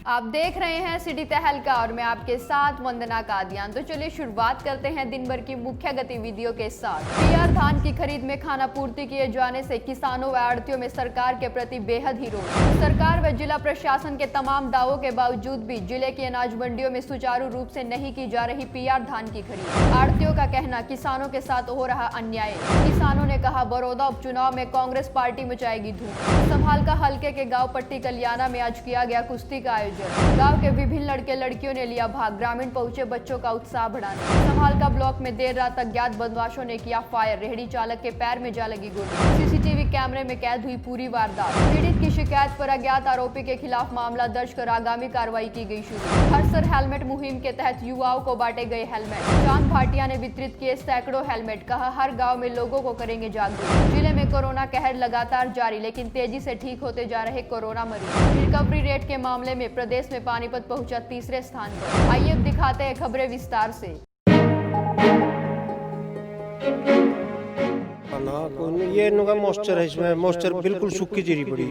आप देख रहे हैं सिटी तहलका और मैं आपके साथ वंदना कादियान। तो चलिए शुरुआत करते हैं दिन भर की मुख्य गतिविधियों के साथ। पीआर धान की खरीद में खाना पूर्ति किए जाने से किसानों व आड़तियों में सरकार के प्रति बेहद ही रोष। सरकार व जिला प्रशासन के तमाम दावों के बावजूद भी जिले की अनाज मंडियों में सुचारू रूप से नहीं की जा रही पीआर धान की खरीद। आड़तियों का कहना किसानों के साथ हो रहा अन्याय। किसानों ने कहा बड़ौदा उपचुनाव में कांग्रेस पार्टी मचाएगी धूम। संभाल का हल्के के गाँव पट्टी कल्याणा में आज किया गया कुश्ती का गांव के विभिन्न लड़के लड़कियों ने लिया भाग। ग्रामीण पहुंचे बच्चों का उत्साह बढ़ाने। संभाल का ब्लॉक में देर रात अज्ञात बदमाशों ने किया फायर। रेहड़ी चालक के पैर में जा लगी गोली। सीसीटीवी कैमरे में कैद हुई पूरी वारदात। पीड़ित की शिकायत पर अज्ञात आरोपी के खिलाफ मामला दर्ज कर आगामी कार्रवाई की गई शुरू। हर सर हेलमेट मुहिम के तहत युवाओं को बांटे गए हेलमेट। चांद भाटिया ने वितरित किए सैकड़ों हेलमेट। कहा हर गाँव में लोगों को करेंगे जागरूक। जिले में कोरोना कहर लगातार जारी, लेकिन तेजी से ठीक होते जा रहे कोरोना मरीज। रिकवरी रेट के मामले में प्रदेश में पानीपत पहुंचा तीसरे स्थान पर। आइए अब दिखाते हैं खबरें विस्तार से। ये नुका मॉइस्चर है, इसमें मॉइस्चर बिल्कुल सूखी जीरी पड़ी।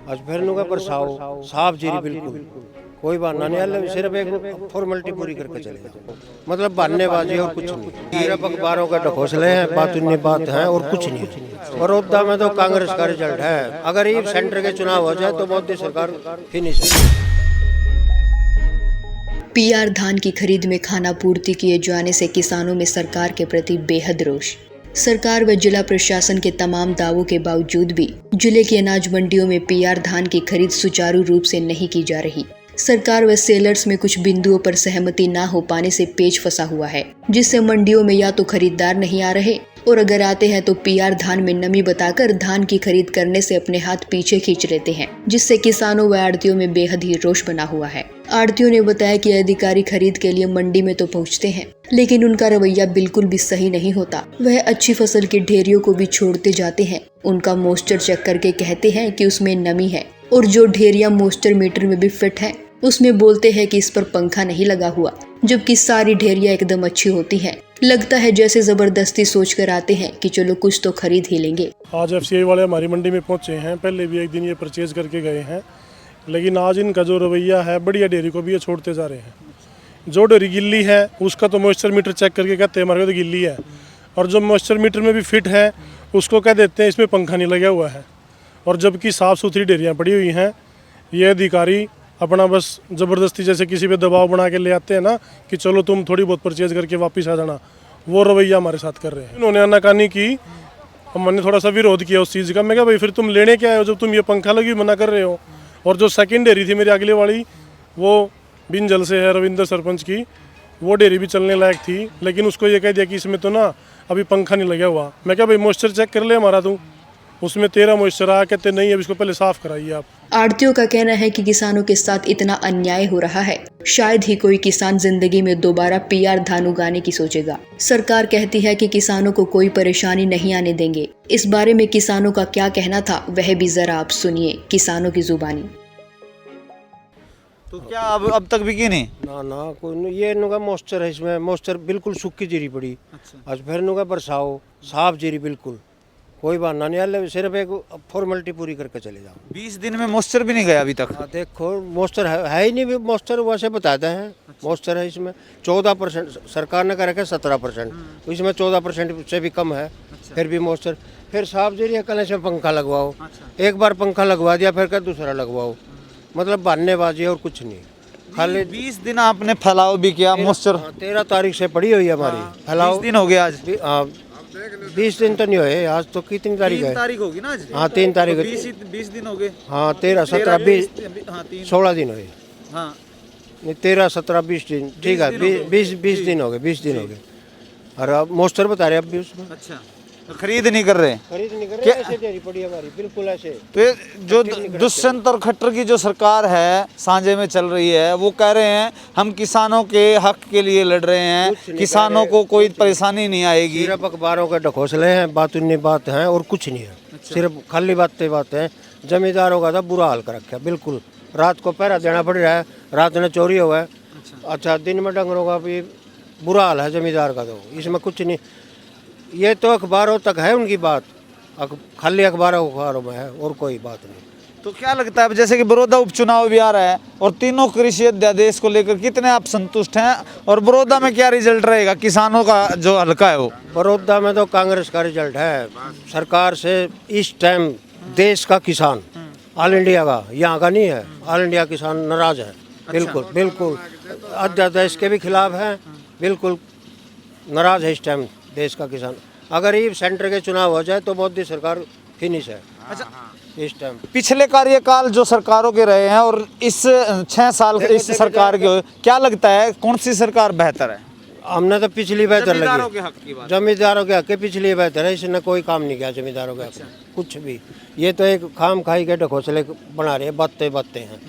आज फिर नुका बरसाओ साफ जीरी बिल्कुल कोई बहाना नहीं है, सिर्फ एक फॉर्मेलिटी पूरी करके चले जाओ। मतलब बहानेबाजी और कुछ नहीं। सिर्फ अखबारों का ढकोसले हैं, बात उन्नी बात है और कुछ नहीं। बड़ौदा में तो कांग्रेस का रिजल्ट है। अगर ये सेंटर के चुनाव हो जाए तो मोदी सरकार फिनिश है। पीआर धान की खरीद में खाना पूर्ति किए जाने से किसानों में सरकार के प्रति बेहद रोष। सरकार व जिला प्रशासन के तमाम दावों के बावजूद भी जिले की अनाज मंडियों में पीआर धान की खरीद सुचारू रूप से नहीं की जा रही। सरकार व सेलर्स में कुछ बिंदुओं पर सहमति न हो पाने से पेच फंसा हुआ है, जिससे मंडियों में या तो खरीदार नहीं आ रहे और अगर आते हैं तो पीआर धान में नमी बताकर धान की खरीद करने से अपने हाथ पीछे खींच लेते हैं, जिससे किसानों व आड़तियों में बेहद ही रोष बना हुआ है। आड़तियों ने बताया कि अधिकारी खरीद के लिए मंडी में तो पहुंचते हैं, लेकिन उनका रवैया बिल्कुल भी सही नहीं होता। वह अच्छी फसल की ढेरियों को भी छोड़ते जाते हैं। उनका मॉइस्चर चेक करके कहते हैं कि उसमें नमी है, और जो ढेरिया मॉइस्चर मीटर में भी फिट है उसमें बोलते हैं कि इस पर पंखा नहीं लगा हुआ, जबकि सारी ढेरिया एकदम अच्छी होती हैं। लगता है जैसे जबरदस्ती सोचकर आते हैं कि चलो कुछ तो खरीद ही लेंगे। आज एफसीआई वाले हमारी मंडी में पहुंचे हैं। पहले भी एक दिन ये परचेज करके गए हैं, लेकिन आज इनका जो रवैया है, बढ़िया डेयरी को भी ये छोड़ते जा रहे हैं। जो डेयरी गिल्ली है उसका तो मॉइस्चर मीटर चेक करके कहते हैं हमारे तो गिल्ली है, और जो मॉइस्चर मीटर में भी फिट है उसको कह देते हैं इसमें पंखा नहीं लगा हुआ है। और जबकि साफ़ सुथरी डेयरियाँ पड़ी हुई हैं, ये अधिकारी अपना बस ज़बरदस्ती जैसे किसी पे दबाव बना के ले आते हैं ना कि चलो तुम थोड़ी बहुत परचेज करके वापस आ जाना, वो रवैया हमारे साथ कर रहे हैं। इन्होंने आनाकानी की, हमने थोड़ा सा विरोध किया उस चीज़ का। मैं क्या भाई फिर तुम लेने क्या आए हो जब तुम ये पंखा लगी मना कर रहे हो। और जो सेकंड डेयरी थी मेरी अगले वाली, वो बिंजल से है, रविंद्र सरपंच की, वो डेयरी भी चलने लायक थी, लेकिन उसको ये कह दिया कि इसमें तो ना अभी पंखा नहीं लगा हुआ। मैं क्या भाई मॉइस्चर चेक कर ले हमारा, तू उसमें 13 मॉइस्चर आया, कहते नहीं अब इसको पहले साफ कराइए आप। आड़तियों का कहना है कि किसानों के साथ इतना अन्याय हो रहा है, शायद ही कोई किसान जिंदगी में दोबारा पीआर धान उगाने की सोचेगा। सरकार कहती है कि किसानों को कोई परेशानी नहीं आने देंगे। इस बारे में किसानों का क्या कहना था वह भी जरा आप सुनिए किसानों की जुबानी। तो क्या अब तक बिकी नहीं? ना कोई नहीं। ये नुका मॉइस्चर है, इसमें मॉइस्चर बिल्कुल सूखी जीरी पड़ी। आज फिर नुका बरसाओ साफ जीरी बिल्कुल कोई बहाना नहीं है, सिर्फ एक फॉर्मेलिटी पूरी करके चले जाओ। 20 दिन में मॉइस्चर भी नहीं गया अभी तक। देखो मॉइस्चर है ही नहीं। मॉइस्चर वैसे बताते हैं मॉइस्चर है, इसमें 14%। सरकार ने कह रखा है 17%, इसमें 14% से भी कम है। फिर भी मॉइस्चर फिर साफ जीरी है, कल इसमें पंखा लगवाओ। एक बार पंखा लगवा दिया फिर क्या दूसरा लगवाओ। मतलब बहानेबाजी और कुछ नहीं। खाली 20 दिन आपने फैलाव भी किया मॉइस्चर। 13 तारीख से पड़ी हुई है हमारी फैलाव। 20 दिन हो गया आज। 20 दिन तो नहीं हुए, आज तो कितनी तारीख है? 3 तारीख होगी ना आज। हाँ 3 तारीख। 20 दिन हो गए। हाँ 13, 17, 20, 16 दिन हुए। हाँ 13, 17, 20 दिन ठीक है। 20 दिन हो गए। 20 दिन हो गए। और अब मॉइस्चर बता रहे अब भी उसमें। अच्छा, तो खरीद नहीं कर रहे? खरीद नहीं कर रहे, ऐसे डेयरी पड़ी हमारी बिल्कुल ऐसे। तो ये जो दुष्यंत और खट्टर की जो सरकार है सांझे में चल रही है, वो कह रहे हैं हम किसानों के हक के लिए लड़ रहे हैं, किसानों को कोई परेशानी नहीं आएगी। सिर्फ अखबारों के ढकोसले हैं, बात उन्नी बात है और कुछ नहीं है। सिर्फ खाली बातें हैं। जमींदारों का तो बुरा हाल कर रखा बिल्कुल। रात को पहरा देना पड़ रहा है, रात में चोरी हो गया। अच्छा दिन में डंगरों का भी बुरा हाल है जमींदार का, तो इसमें कुछ नहीं। ये तो अखबारों तक है उनकी बात, खाली अखबारों में है और कोई बात नहीं। तो क्या लगता है, अब जैसे कि बड़ौदा उपचुनाव भी आ रहा है और तीनों कृषि अध्यादेश को लेकर कितने आप संतुष्ट हैं, और बड़ौदा में क्या रिजल्ट रहेगा किसानों का जो हल्का है वो? बड़ौदा में तो कांग्रेस का रिजल्ट है। सरकार से इस टाइम देश का किसान, ऑल इंडिया का, यहाँ का नहीं है, ऑल इंडिया किसान नाराज है। बिल्कुल बिल्कुल अध्यादेश के भी खिलाफ है, बिल्कुल नाराज है इस टाइम देश का किसान। अगर ये सेंटर के चुनाव हो जाए तो मोदी सरकार फिनिश है। अच्छा, इस टाइम पिछले कार्यकाल जो सरकारों के रहे हैं और इस 6 साल इस सरकार के, क्या लगता है कौन सी सरकार बेहतर है? हमने तो पिछली बेहतर जमींदारों के लगी, हक की बात। जमींदारों के हक के पिछली बेहतर है। इसने कोई काम नहीं किया जमींदारों के हक में, कुछ भी। ये तो एक खाम खाई के ढकोसले बना रहे हैं, बातें हैं।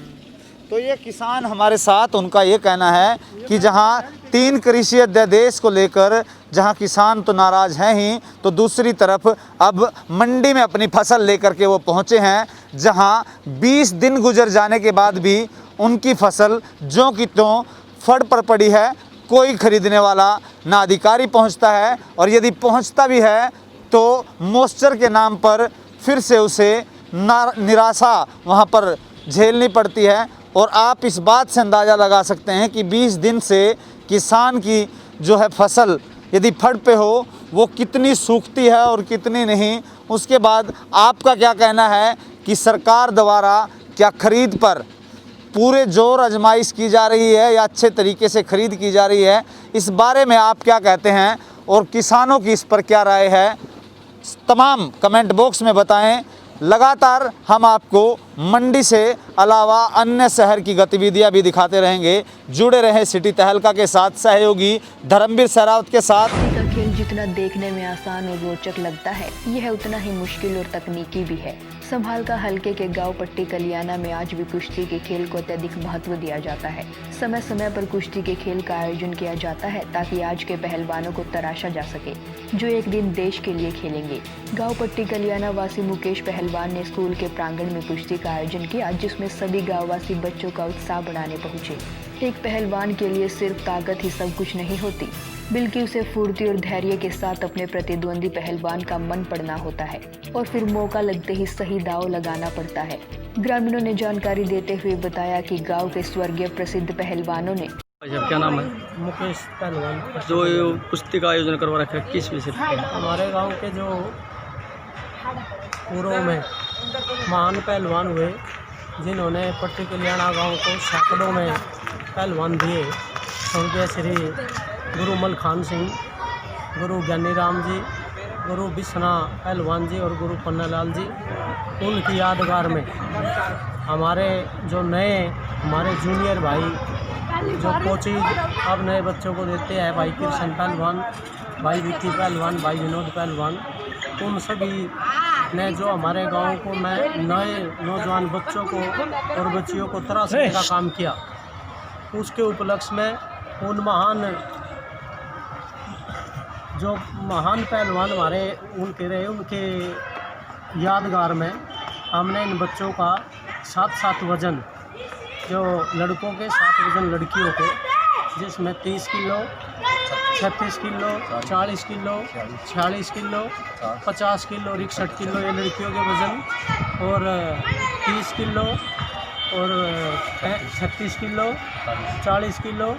तो ये किसान हमारे साथ, उनका ये कहना है कि जहां 3 कृषि अध्यादेश को लेकर जहां किसान तो नाराज हैं ही, तो दूसरी तरफ अब मंडी में अपनी फसल लेकर के वो पहुंचे हैं, जहां 20 दिन गुजर जाने के बाद भी उनकी फसल ज्यों की त्यों फड़ पर पड़ी है। कोई खरीदने वाला ना अधिकारी पहुंचता है, और यदि पहुंचता भी है तो मॉइस्चर के नाम पर फिर से उसे निराशा वहां पर झेलनी पड़ती है। और आप इस बात से अंदाज़ा लगा सकते हैं कि 20 दिन से किसान की जो है फसल यदि फड़ पे हो वो कितनी सूखती है और कितनी नहीं। उसके बाद आपका क्या कहना है कि सरकार द्वारा क्या खरीद पर पूरे जोर आजमाइश की जा रही है या अच्छे तरीके से खरीद की जा रही है, इस बारे में आप क्या कहते हैं और किसानों की इस पर क्या राय है, तमाम कमेंट बॉक्स में बताएं। लगातार हम आपको मंडी से अलावा अन्य शहर की गतिविधियां भी दिखाते रहेंगे। जुड़े रहे सिटी तहलका के साथ, सहयोगी धर्मवीर सहरावत के साथ। कुश्ती का खेल जितना देखने में आसान और रोचक लगता है, यह उतना ही मुश्किल और तकनीकी भी है। संभाल का हल्के के गांव पट्टी कलियाना में आज भी कुश्ती के खेल को अत्यधिक महत्व दिया जाता है। समय समय पर कुश्ती के खेल का आयोजन किया जाता है ताकि आज के पहलवानों को तराशा जा सके जो एक दिन देश के लिए खेलेंगे। गांव पट्टी कलियाना वासी मुकेश पहलवान ने स्कूल के प्रांगण में कुश्ती का आयोजन किया, जिसमें सभी गांववासी बच्चों का उत्साह बढ़ाने पहुंचे। एक पहलवान के लिए सिर्फ ताकत ही सब कुछ नहीं होती, बल्कि उसे फुर्ती और धैर्य के साथ अपने प्रतिद्वंदी पहलवान का मन पड़ना होता है और फिर मौका लगते ही सही दांव लगाना पड़ता है। ग्रामीणों ने जानकारी देते हुए बताया कि गांव के स्वर्गीय प्रसिद्ध पहलवानों ने क्या नाम है? मुकेश पहलवान। जो ये कुश्ती का आयोजन करवा रखा है किस विषय पे? हमारे गांव के जो पूर्व में महान पहलवान हुए, जिन्होंने पट्टी कल्याणा गांव को सैकड़ों में पहलवान दिए, स्वर्गीय श्री गुरु मलखान सिंह, गुरु ज्ञानीराम जी, गुरु बिस्ना पहलवान जी और गुरु पन्नालाल जी, उनकी यादगार में हमारे जो नए हमारे जूनियर भाई जो कोचिंग अब नए बच्चों को देते हैं, भाई कृष्ण पहलवान, भाई विक्की पहलवान, भाई विनोद पहलवान, उन सभी ने जो हमारे गांव को नए नौजवान बच्चों को और बच्चियों को तराशने का काम किया, उसके उपलक्ष्य में उन महान पहलवान हमारे उनके रहे, उनके यादगार में हमने इन बच्चों का 7-7 वजन, जो लड़कों के 7 वजन लड़कियों के, जिसमें 30 kilo, 36 kilo, 40 kilo, 46 kilo, 50 kilo और 61 किलो ये लड़कियों के वज़न, और 30 किलो और 36 किलो, 40 किलो,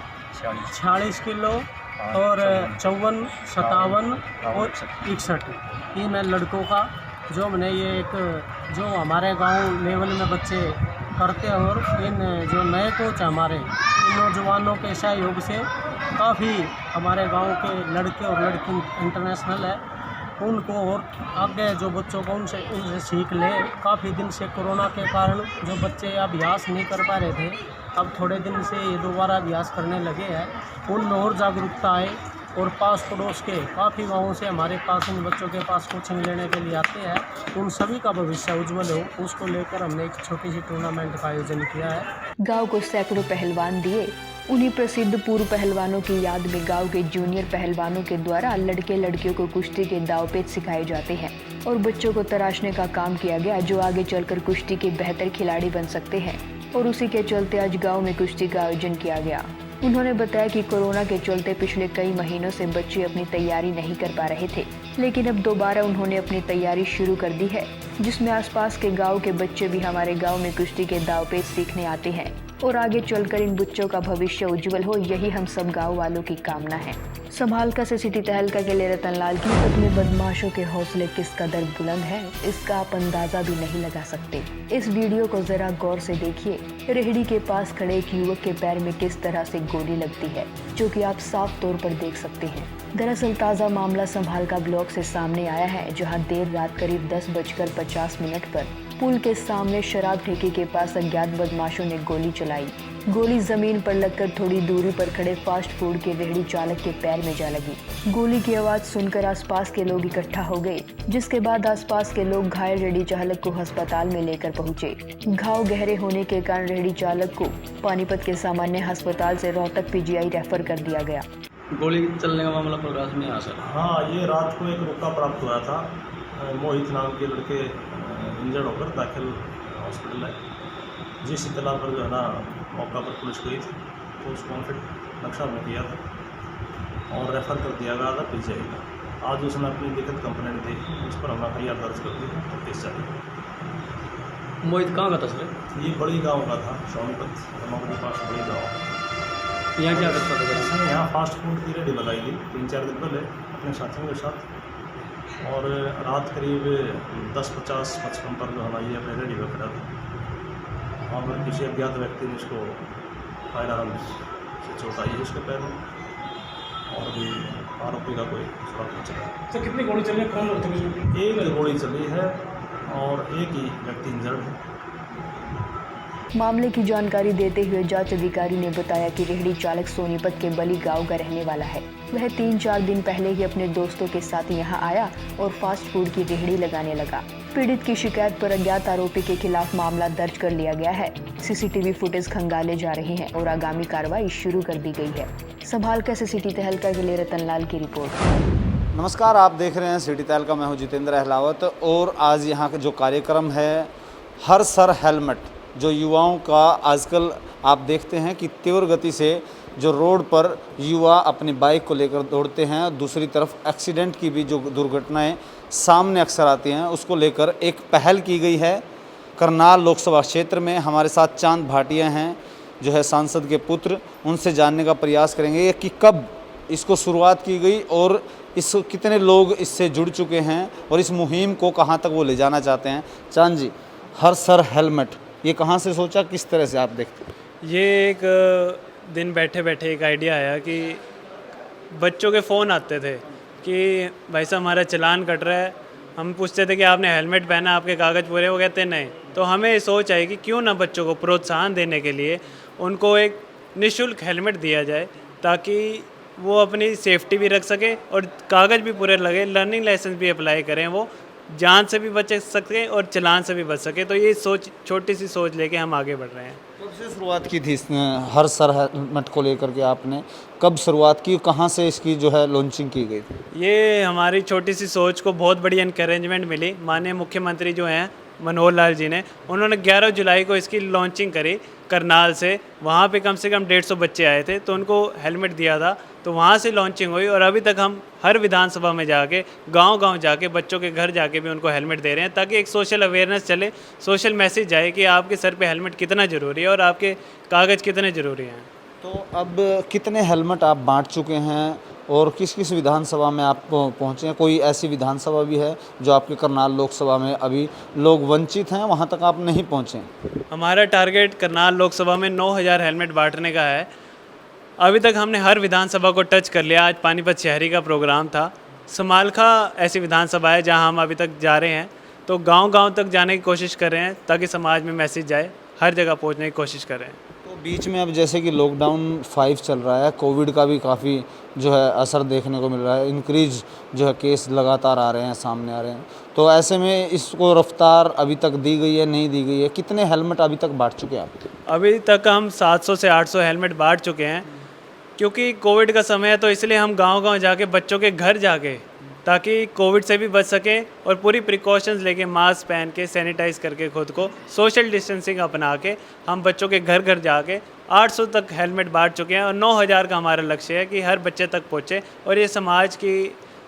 46 किलो और 54, 57 और 61 इन लड़कों का जो हमने ये एक जो हमारे गांव लेवल में बच्चे करते हैं, और इन जो नए कोच हमारे इन नौजवानों के सहयोग से काफ़ी हमारे गांव के लड़के और लड़की इंटरनेशनल है, उनको और आगे जो बच्चों को उनसे सीख ले। काफ़ी दिन से कोरोना के कारण जो बच्चे अभ्यास नहीं कर पा रहे थे, अब थोड़े दिन से ये दोबारा अभ्यास करने लगे हैं, उनमें और जागरूकता आए। और पास पड़ोस के काफ़ी गाँवों से हमारे पास इन बच्चों के पास कोचिंग लेने के लिए आते हैं, उन सभी का भविष्य उज्जवल हो, उसको लेकर हमने एक छोटी सी टूर्नामेंट का आयोजन किया है। गांव को सैकड़ों पहलवान दिए। उन्हीं प्रसिद्ध पूर्व पहलवानों की याद में गांव के जूनियर पहलवानों के द्वारा लड़के लड़कियों को कुश्ती के दांवपेच सिखाए जाते हैं और बच्चों को तराशने का काम किया गया, जो आगे चलकर कुश्ती के बेहतर खिलाड़ी बन सकते हैं। और उसी के चलते आज गाँव में कुश्ती का आयोजन किया गया। उन्होंने बताया कि कोरोना के चलते पिछले कई महीनों से बच्चे अपनी तैयारी नहीं कर पा रहे थे, लेकिन अब दोबारा उन्होंने अपनी तैयारी शुरू कर दी है, जिसमें आसपास के गांव के बच्चे भी हमारे गांव में कुश्ती के दांवपेच सीखने आते हैं और आगे चलकर इन बच्चों का भविष्य उज्जवल हो, यही हम सब गांव वालों की कामना है। संभालका से सिटी तहलका के लिए रतनलाल की खत में बदमाशों के हौसले किस कदर बुलंद है, इसका आप अंदाजा भी नहीं लगा सकते। इस वीडियो को जरा गौर से देखिए। रेहड़ी के पास खड़े एक युवक के पैर में किस तरह से गोली लगती है, जो कि आप साफ तौर पर देख सकते हैं। दरअसल ताज़ा मामला संभालका ब्लॉक से सामने आया है, जहां देर रात करीब 10:50 पर पुल के सामने शराब ठेके के पास अज्ञात बदमाशों ने गोली चलाई। गोली जमीन पर लगकर थोड़ी दूरी पर खड़े फास्ट फूड के रेहड़ी चालक के पैर में जा लगी। गोली की आवाज सुनकर आसपास के लोग इकट्ठा हो गए, जिसके बाद आसपास के लोग घायल रेहड़ी चालक को अस्पताल में लेकर पहुंचे। घाव गहरे होने के कारण रेहड़ी चालक को पानीपत के सामान्य अस्पताल से रोहतक PGI रेफर कर दिया गया। गोली चलने का मामला प्रकाश में आ सर। हाँ, ये रात को एक रुका प्राप्त हुआ था। मोहित नाम के लड़के इंजर्ड होकर दाखिल हॉस्पिटल है। जिस इतला पर जो है ना मौका पर पुलिस गई थी, तो उसको फिर नक्शा में किया था और रेफ़र कर दिया गया था PGI का। आज उसने अपनी लिखित कंप्लेंट दी, उस पर हमने FIR दर्ज कर दी, तो केस जारी। मोहित कहाँ का था सर? ये बड़ी गांव का था, सोनीपत के पास बड़ी गाँव। यहाँ क्या करता था? इसने यहाँ फास्ट फूड की रेडी लगाई थी 3-4 दिन पहले अपने साथियों के साथ, और रात करीब 10:50-55 पर जो हमारी अपने रेडी पर खड़ा था, वहाँ पर किसी अज्ञात व्यक्ति ने इसको फायर आर्म से चोट आई है उसके पैर में, और भी आरोपी का कोई सुराग नहीं चला। तो कितनी गोली चली है, कौन लोग थे? एक ही गोली चली है और एक ही व्यक्ति इंजर्ड है। मामले की जानकारी देते हुए जांच अधिकारी ने बताया कि रेहड़ी चालक सोनीपत के बली गांव का रहने वाला है। वह 3-4 दिन पहले ही अपने दोस्तों के साथ यहां आया और फास्ट फूड की रेहड़ी लगाने लगा। पीड़ित की शिकायत पर अज्ञात आरोपी के खिलाफ मामला दर्ज कर लिया गया है। CCTV फुटेज खंगाले जा रहे हैं और आगामी कार्रवाई शुरू कर दी गई है। संभालका से सिटी तहलका के लिए रतनलाल की रिपोर्ट। नमस्कार, आप देख रहे हैं सिटी तहलका। मैं हूं जितेंद्र अहलावत, और आज यहाँ का जो कार्यक्रम है हर सर हेलमेट, जो युवाओं का आजकल आप देखते हैं कि तीव्र गति से जो रोड पर युवा अपनी बाइक को लेकर दौड़ते हैं, दूसरी तरफ एक्सीडेंट की भी जो दुर्घटनाएं सामने अक्सर आती हैं, उसको लेकर एक पहल की गई है करनाल लोकसभा क्षेत्र में। हमारे साथ चांद भाटिया हैं, जो है सांसद के पुत्र। उनसे जानने का प्रयास करेंगे कि कब इसको शुरुआत की गई और इस कितने लोग इससे जुड़ चुके हैं और इस मुहिम को कहाँ तक वो ले जाना चाहते हैं। चांद जी, हर सर हेलमेट, ये कहाँ से सोचा, किस तरह से आप देखते हैं? ये एक दिन बैठे बैठे एक आइडिया आया कि बच्चों के फ़ोन आते थे कि भाई साहब हमारा चालान कट रहा है। हम पूछते थे कि आपने हेलमेट पहना, आपके कागज़ पूरे? वो कहते नहीं। तो हमें ये सोच आई कि क्यों ना बच्चों को प्रोत्साहन देने के लिए उनको एक निःशुल्क हेलमेट दिया जाए, ताकि वो अपनी सेफ्टी भी रख सके और कागज़ भी पूरे लगे, लर्निंग लाइसेंस भी अप्लाई करें, वो जान से भी बच सके और चालान से भी बच सके। तो ये सोच, छोटी सी सोच लेके हम आगे बढ़ रहे हैं। कब से शुरुआत की थी हर सर हेलमेट को लेकर के? आपने कब शुरुआत की, कहाँ से इसकी जो है लॉन्चिंग की गई थी? ये हमारी छोटी सी सोच को बहुत बड़ी इनकरेजमेंट मिली। माननीय मुख्यमंत्री जो हैं मनोहर लाल जी ने, उन्होंने 11 जुलाई को इसकी लॉन्चिंग करी करनाल से। वहाँ पे कम से कम 150 बच्चे आए थे, तो उनको हेलमेट दिया था। तो वहाँ से लॉन्चिंग हुई और अभी तक हम हर विधानसभा में जाके, गांव-गांव जाके, बच्चों के घर जाके भी उनको हेलमेट दे रहे हैं, ताकि एक सोशल अवेयरनेस चले, सोशल मैसेज जाए कि आपके सर पे हेलमेट कितना ज़रूरी है और आपके कागज़ कितने ज़रूरी हैं। तो अब कितने हेलमेट आप बांट चुके हैं और किस किस विधानसभा में आप पहुँचे हैं? कोई ऐसी विधानसभा भी है जो आपके करनाल लोकसभा में अभी लोग वंचित हैं, वहाँ तक आप नहीं पहुँचे? हमारा टारगेट करनाल लोकसभा में 9000 हेलमेट बांटने का है। अभी तक हमने हर विधानसभा को टच कर लिया। आज पानीपत शहरी का प्रोग्राम था। समालखा ऐसी विधानसभा है जहां हम अभी तक जा रहे हैं, तो गांव-गांव तक जाने की कोशिश कर रहे हैं, ताकि समाज में मैसेज जाए, हर जगह पहुंचने की कोशिश कर रहे हैं। तो बीच में अब जैसे कि लॉकडाउन 5 चल रहा है, कोविड का भी काफ़ी जो है असर देखने को मिल रहा है, इंक्रीज जो है केस लगातार आ रहे हैं, सामने आ रहे हैं। तो ऐसे में इसको रफ्तार अभी तक दी गई है, नहीं दी गई है? कितने हेलमेट अभी तक बांट चुके हैं आप? अभी तक हम 700 से 800 हेलमेट बांट चुके हैं। क्योंकि कोविड का समय है, तो इसलिए हम गांव-गांव जाके, बच्चों के घर जाके, ताकि कोविड से भी बच सके और पूरी प्रिकॉशंस लेके, मास्क पहन के, सैनिटाइज करके, खुद को सोशल डिस्टेंसिंग अपना के, हम बच्चों के घर घर जाके 800 तक हेलमेट बांट चुके हैं और 9000 का हमारा लक्ष्य है कि हर बच्चे तक पहुँचे और ये समाज की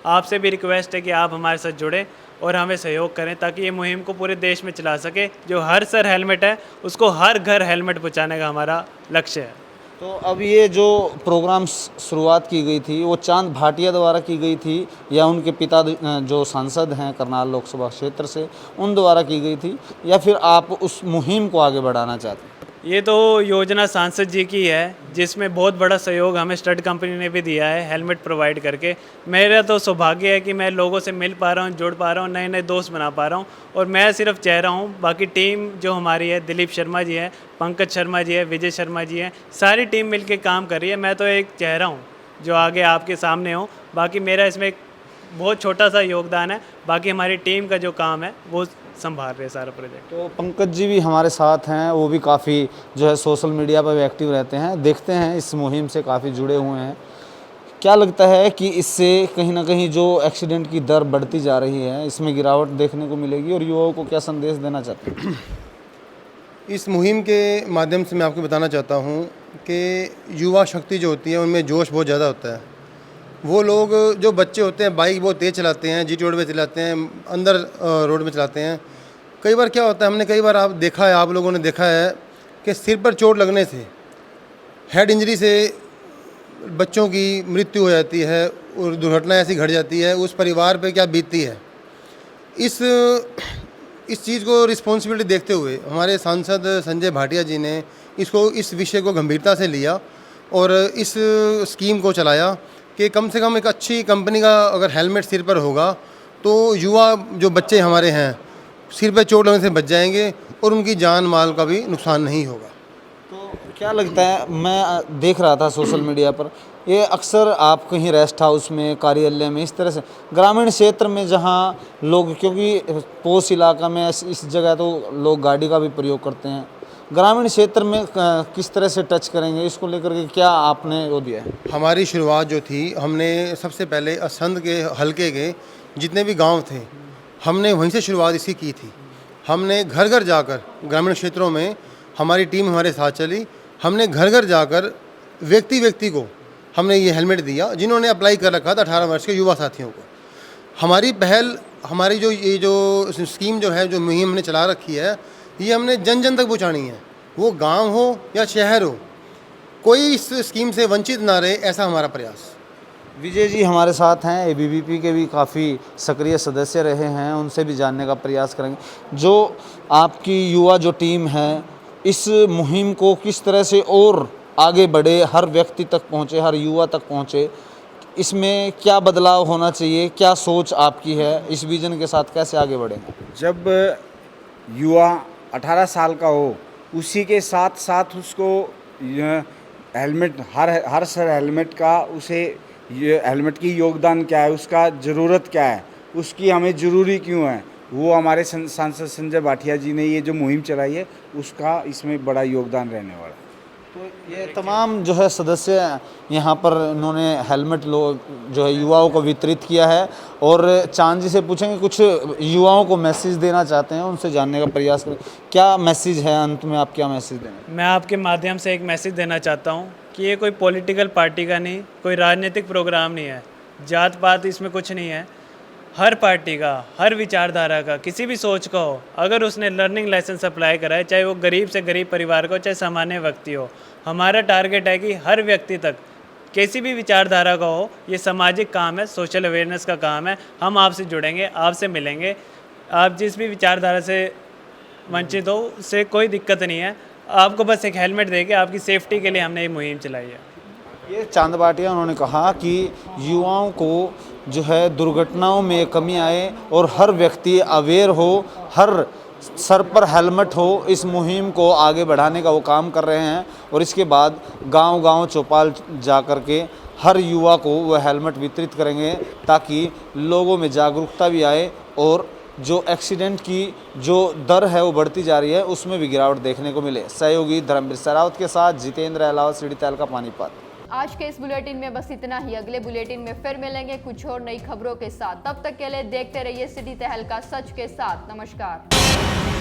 आपसे भी रिक्वेस्ट है कि आप हमारे साथ जुड़ें और हमें सहयोग करें ताकि ये मुहिम को पूरे देश में चला सके। जो हर सर हेलमेट है उसको हर घर हेलमेट पहुंचाने का हमारा लक्ष्य है। तो अब ये जो प्रोग्राम शुरुआत की गई थी वो चांद भाटिया द्वारा की गई थी या उनके पिता जो सांसद हैं करनाल लोकसभा क्षेत्र से उन द्वारा की गई थी, या फिर आप उस मुहिम को आगे बढ़ाना चाहते हैं? ये तो योजना सांसद जी की है जिसमें बहुत बड़ा सहयोग हमें स्टड कंपनी ने भी दिया है हेलमेट प्रोवाइड करके। मेरा तो सौभाग्य है कि मैं लोगों से मिल पा रहा हूँ, जुड़ पा रहा हूँ, नए नए दोस्त बना पा रहा हूँ। और मैं सिर्फ चेहरा हूँ, बाकी टीम जो हमारी है, दिलीप शर्मा जी है, पंकज शर्मा जी है, विजय शर्मा जी हैं, सारी टीम मिलके काम कर रही है। मैं तो एक चेहरा हूँ जो आगे आपके सामने हो, बाकी मेरा इसमें एक बहुत छोटा सा योगदान है। बाकी हमारी टीम का जो काम है वो संभाल रहे सारा प्रोजेक्ट। तो पंकज जी भी हमारे साथ हैं, वो भी काफ़ी जो है सोशल मीडिया पर भी एक्टिव रहते हैं, देखते हैं इस मुहिम से काफ़ी जुड़े हुए हैं। क्या लगता है कि इससे कहीं ना कहीं जो एक्सीडेंट की दर बढ़ती जा रही है इसमें गिरावट देखने को मिलेगी, और युवाओं को क्या संदेश देना चाहते हैं? इस मुहिम के माध्यम से मैं आपको बताना चाहता हूँ कि युवा शक्ति जो होती है उनमें जोश बहुत ज़्यादा होता है। वो लोग जो बच्चे होते हैं बाइक बहुत तेज़ चलाते हैं, जीटी रोड पे चलाते हैं, अंदर रोड में चलाते हैं। कई बार क्या होता है, हमने कई बार आप लोगों ने देखा है कि सिर पर चोट लगने से, हेड इंजरी से बच्चों की मृत्यु हो जाती है और दुर्घटना ऐसी घट जाती है, उस परिवार पे क्या बीतती है। इस चीज़ को रिस्पॉन्सिबिलिटी देखते हुए हमारे सांसद संजय भाटिया जी ने इस विषय को गंभीरता से लिया और इस स्कीम को चलाया कि कम से कम एक अच्छी कंपनी का अगर हेलमेट सिर पर होगा तो युवा जो बच्चे हमारे हैं सिर पर चोट लगने से बच जाएंगे और उनकी जान माल का भी नुकसान नहीं होगा। तो क्या लगता है, मैं देख रहा था सोशल मीडिया पर, ये अक्सर आप कहीं रेस्ट हाउस में, कार्यालय में, इस तरह से ग्रामीण क्षेत्र में जहाँ लोग, क्योंकि पोस्ट इलाका में इस जगह तो लोग गाड़ी का भी प्रयोग करते हैं, ग्रामीण क्षेत्र में किस तरह से टच करेंगे, इसको लेकर के क्या आपने वो दिया है? हमारी शुरुआत जो थी, हमने सबसे पहले असंध के हलके के जितने भी गांव थे हमने वहीं से शुरुआत इसी की थी। हमने घर घर जाकर ग्रामीण क्षेत्रों में हमारी टीम हमारे साथ चली, हमने घर घर जाकर व्यक्ति को हमने ये हेलमेट दिया जिन्होंने अप्लाई कर रखा था 18 वर्ष के युवा साथियों को। हमारी पहल, हमारी जो स्कीम जो है, जो मुहिम हमने चला रखी है, ये हमने जन जन तक पहुँचानी है। वो गांव हो या शहर हो, कोई इस स्कीम से वंचित ना रहे, ऐसा हमारा प्रयास। विजय जी हमारे साथ हैं, एबीवीपी के भी काफ़ी सक्रिय सदस्य रहे हैं, उनसे भी जानने का प्रयास करेंगे। जो आपकी युवा जो टीम है, इस मुहिम को किस तरह से और आगे बढ़े, हर व्यक्ति तक पहुँचे, हर युवा तक पहुँचे, इसमें क्या बदलाव होना चाहिए, क्या सोच आपकी है, इस विजन के साथ कैसे आगे बढ़ेंगे? जब युवा 18 साल का हो, उसी के साथ साथ उसको हेलमेट, हर सर हेलमेट का, उसे ये हेलमेट की योगदान क्या है, उसका ज़रूरत क्या है, उसकी हमें ज़रूरी क्यों है, वो हमारे सांसद संजय भाटिया जी ने ये जो मुहिम चलाई है उसका इसमें बड़ा योगदान रहने वाला है। तो ये तमाम जो है सदस्य यहाँ पर उन्होंने हेलमेट जो है युवाओं को वितरित किया है, और चांद जी से पूछेंगे कुछ युवाओं को मैसेज देना चाहते हैं, उनसे जानने का प्रयास करें। क्या मैसेज है, अंत में आप क्या मैसेज देंगे? मैं आपके माध्यम से एक मैसेज देना चाहता हूँ कि ये कोई पॉलिटिकल पार्टी का नहीं, कोई राजनीतिक प्रोग्राम नहीं है, जात पात इसमें कुछ नहीं है। हर पार्टी का, हर विचारधारा का, किसी भी सोच का हो, अगर उसने लर्निंग लाइसेंस अप्लाई करा है, चाहे वो गरीब से गरीब परिवार का हो, चाहे सामान्य व्यक्ति हो, हमारा टारगेट है कि हर व्यक्ति तक, किसी भी विचारधारा का हो, ये सामाजिक काम है, सोशल अवेयरनेस का काम है। हम आपसे जुड़ेंगे, आपसे मिलेंगे। आप जिस भी विचारधारा से वंचित हो, उससे कोई दिक्कत नहीं है। आपको बस एक हेलमेट देके आपकी सेफ्टी के लिए हमने ये मुहिम चलाई है। ये चांद भाटिया उन्होंने कहा कि युवाओं को जो है दुर्घटनाओं में कमी आए और हर व्यक्ति अवेयर हो, हर सर पर हेलमेट हो, इस मुहिम को आगे बढ़ाने का वो काम कर रहे हैं। और इसके बाद गांव-गांव चौपाल जा कर के हर युवा को वह हेलमेट वितरित करेंगे ताकि लोगों में जागरूकता भी आए और जो एक्सीडेंट की जो दर है वो बढ़ती जा रही है उसमें भी गिरावट देखने को मिले। सहयोगी धर्मवीर सरावत के साथ जितेंद्र अहलावत, सीढ़ी तहलका पानीपत। आज के इस बुलेटिन में बस इतना ही। अगले बुलेटिन में फिर मिलेंगे कुछ और नई खबरों के साथ। तब तक के लिए देखते रहिए सिटी तहलका, सच के साथ। नमस्कार।